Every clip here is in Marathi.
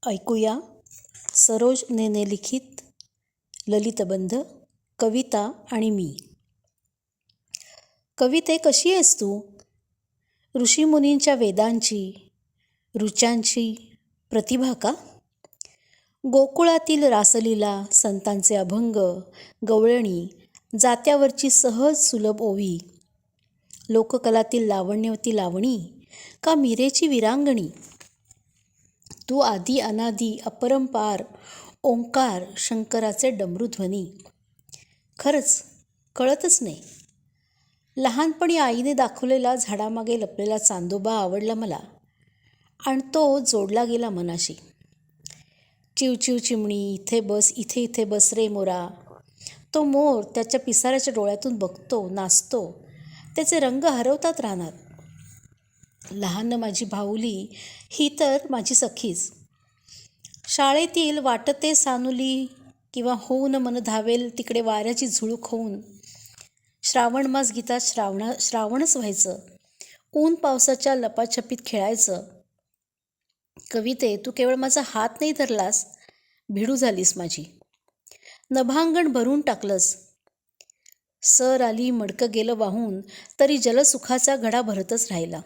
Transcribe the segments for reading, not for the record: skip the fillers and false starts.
ऐकूया सरोज नेने लिखित ललितबंध कविता आणि मी. कविते, कशी आहेस तू? ऋषीमुनींच्या वेदांची ऋचांची प्रतिभा का? गोकुळातील रासलीला, संतांचे अभंग, गवळणी, जात्यावरची सहज सुलभ ओवी, लोककलातील लावण्यवती लावणी का मीरेची विरांगणी? तू आदी अनादी अपरंपार ओंकार शंकराचे डमरूध्वनी. खरंच कळतच नाही. लहानपणी आईने दाखवलेला झाडामागे लपलेला चांदोबा आवडला मला आणि तो जोडला गेला मनाशी. चिवचिव चिमणी, इथे बस, इथे इथे बस रे मोरा. तो मोर त्याच्या पिसाऱ्याच्या डोळ्यातून बघतो, नाचतो, त्याचे रंग हरवतात रानात. लहान माझी भाऊली ही तर माझी सखीच. शाळेतील वाटते सानुली किंवा होऊन मन धावेल तिकडे वाऱ्याची झुळूक होऊन. श्रावण मास गीतात श्रावणच व्हायचं. ऊन पावसाच्या लपाछपीत खेळायचं. कविते, तू केवळ माझा हात नाही धरलास, भिडू झालीस माझी. नभांगण भरून टाकलंस. सर आली, मडकं गेलं वाहून, तरी जलसुखाचा घडा भरतच राहिला.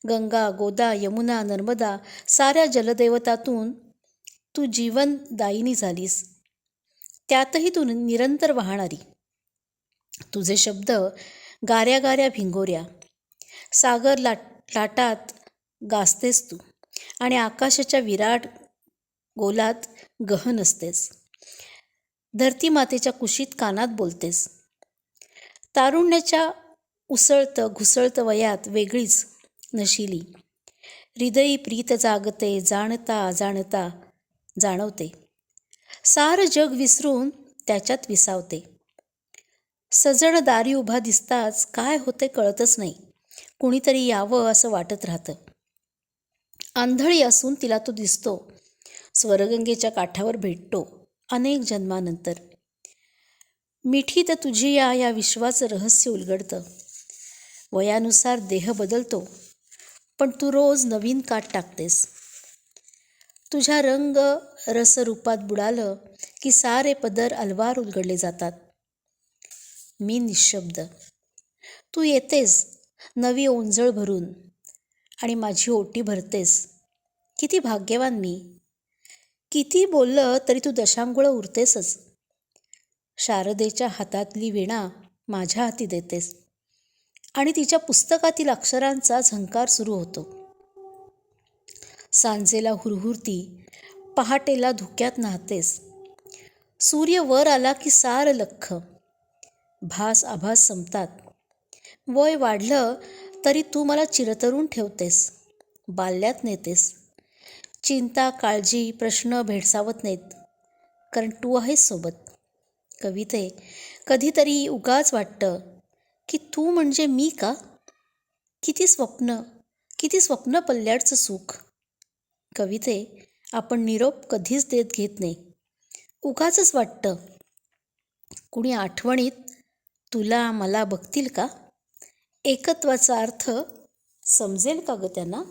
गंगा, गोदा, यमुना, नर्मदा साऱ्या जलदेवतातून तू जीवनदायिनी झालीस. त्यातही तू निरंतर वाहणारी. तुझे शब्द गाऱ्या गाऱ्या भिंगोऱ्या. सागर लाटात गाजतेस तू आणि आकाशाच्या विराट गोलात गहन असतेस. धरती मातेच्या कुशीत कानात बोलतेस. तारुण्याच्या उसळतं घुसळतं वयात वेगळीच नशिली. हृदयी प्रीत जागते, जाणता जाणता जाणवते. सारं जग विसरून त्याच्यात विसावते. सजण दारी उभा दिसताच काय होते कळतच नाही. कुणीतरी यावं असं वाटत राहतं. आंधळी असून तिला तो दिसतो. स्वर्गगंगेच्या काठावर भेटतो अनेक जन्मानंतर. मिठीत तुझी या विश्वाचं रहस्य उलगडतं. वयानुसार देह बदलतो, पण तू रोज नवीन काठ टाकतेस. तुझ्या रंग रसरूपात बुडालं की सारे पदर अलवार उलगडले जातात. मी निशब्द. तू येतेस नवी ओंजळ भरून आणि माझी ओटी भरतेस. किती भाग्यवान मी. किती बोललं तरी तू दशांगुळं उरतेसच. शारदेच्या हातातली वीणा माझ्या हाती देतेस आणि तिच्या पुस्तकातील अक्षरांचा झंकार सुरू होतो. सांजेला हुरहुरती, पहाटेला धुक्यात नाहतेस. सूर्य वर आला की सारं लख्ख. भास आभास संपतात. वय वाढलं तरी तू मला चिरतरून ठेवतेस, बाल्यात नेतेस. चिंता, काळजी, प्रश्न भेडसावत नाहीत, कारण तू आहेस सोबत. कविते, कधीतरी उगाच वाटतं की तू म्हणजे मी का? किती स्वप्न पल्ल्याडचं सुख. कविते, आपण निरोप कधीच देत घेत नाही. उगाचच वाटतं कुणी आठवणीत तुला मला बघतील का? एकत्वाचा अर्थ समजेल का ग त्यांना?